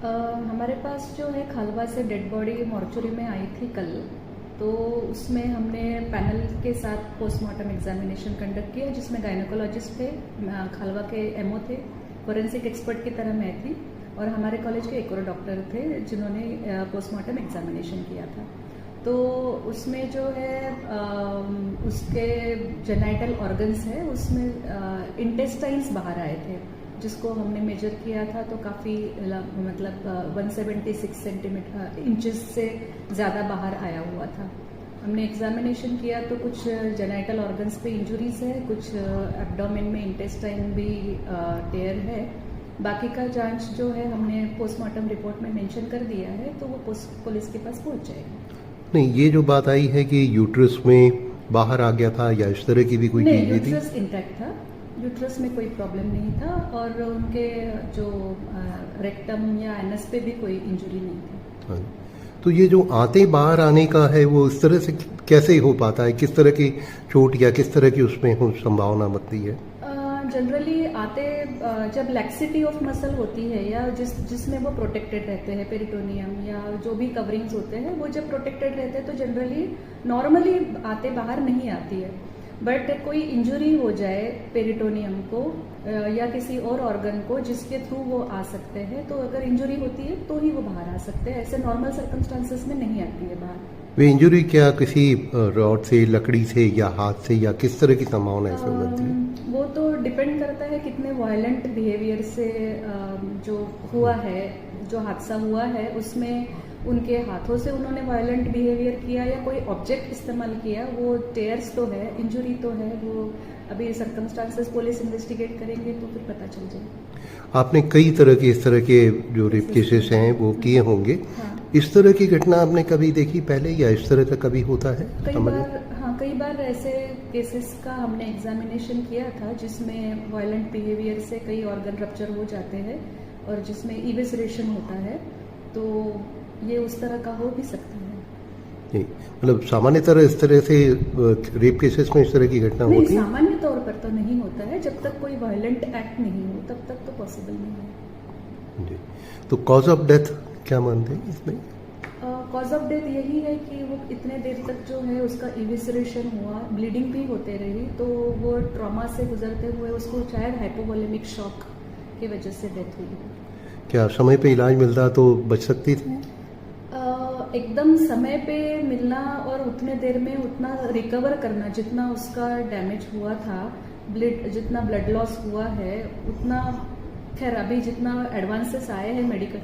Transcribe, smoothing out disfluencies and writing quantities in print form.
हमारे पास जो है खालवा से डेड बॉडी मॉर्चुरी में आई थी कल। तो उसमें हमने पैनल के साथ पोस्टमार्टम एग्जामिनेशन कंडक्ट किया, जिसमें गायनोकोलॉजिस्ट थे, खालवा के एमओ थे, फोरेंसिक एक्सपर्ट की तरह मैं थी, और हमारे कॉलेज के एक और डॉक्टर थे जिन्होंने पोस्टमार्टम एग्जामिनेशन किया था। तो उसमें जो है उसके जेनाइटल ऑर्गन्स है, उसमें इंटेस्टाइन्स बाहर आए थे, जिसको हमने मेजर किया था तो काफ़ी मतलब 176 इंचेस से ज़्यादा बाहर आया हुआ था। हमने एग्जामिनेशन किया तो कुछ जेनाइटल ऑर्गन्स पे इंजुरीज है, कुछ एब्डोमेन में इंटेस्टाइन भी टेयर है। बाकी का जांच जो है हमने पोस्टमार्टम रिपोर्ट में मेंशन कर दिया है, तो वो पुलिस के पास पहुंच जाएगी। नहीं, ये जो बात आई है कि यूट्रस में बाहर आ गया था या इस तरह की भी कोई चीज थी? यूट्रस इंटैक्ट था, यूट्रस में कोई प्रॉब्लम नहीं था, और उनके जो रेक्टम या एनस पे भी कोई इंजरी नहीं थी। हाँ। तो ये जो आते बाहर आने का है वो इस तरह से कैसे हो पाता है? किस तरह की चोट या किस तरह की उसमें संभावना बनती है? जनरली आते जब लैक्सिटी ऑफ मसल होती है या जिसमें वो प्रोटेक्टेड रहते हैं, पेरिटोनियम या जो भी कवरिंग्स होते हैं, वो जब प्रोटेक्टेड रहते हैं तो जनरली नॉर्मली आते बाहर नहीं आती है। बट कोई इंजरी हो जाए पेरिटोनियम को या किसी और ऑर्गन को जिसके थ्रू वो आ सकते हैं, तो अगर इंजरी होती है तो ही वो बाहर आ सकते हैं, ऐसे नॉर्मल सर्कमस्टांसेस में नहीं आती है बाहर। वे इंजरी क्या किसी रॉड से, लकड़ी से या हाथ से, या किस तरह की संभावना ऐसे बनती है? वो तो डिपेंड करता है कितने वायलेंट बिहेवियर से जो हुआ है, जो हादसा हुआ है उसमें उनके हाथों से उन्होंने वायलेंट बिहेवियर किया या कोई ऑब्जेक्ट इस्तेमाल किया। वो टेयर्स तो है, इंजरी तो है, वो अभी सर्कमस्टांसेस पुलिस इन्वेस्टिगेट करेंगे तो फिर पता चल जाएगा। आपने कई तरह के इस तरह के जो रेप केसेस हैं वो किए होंगे। हाँ। इस तरह की घटना आपने कभी देखी पहले, या इस तरह का कभी होता है? कई बार ऐसे केसेस का हमने एग्जामिनेशन किया था जिसमें वायलेंट बिहेवियर से कई ऑर्गन रप्चर हो जाते हैं और जिसमें इवेसरेशन होता है, तो ये उस तरह का हो भी सकता है। नहीं, मतलब सामान्यतः इस तरह से रेप केसेस में इस तरह की घटना होती है? सामान्य तौर पर तो नहीं होता है, जब तक कोई वायलेंट एक्ट नहीं हो तब तक तो पॉसिबल नहीं है। जी। तो कॉज ऑफ डेथ क्या मानते हैं इसमें? कॉज ऑफ डेथ यही है कि वो इतने देर तक जो है उसका इवेसरेशन हुआ, ब्लीडिंग भी होते रही, तो वो ट्रॉमा से गुजरते हुए उसको शायद हाइपोवोलेमिक शॉक की वजह से डेथ हुई। क्या समय पे इलाज मिलता तो बच सकती थी? एकदम समय पे मिलना और उतने देर में उतना रिकवर करना, जितना उसका डैमेज हुआ था, जितना ब्लड लॉस हुआ है, उतना खैर अभी जितना एडवांसेस आए हैं मेडिकल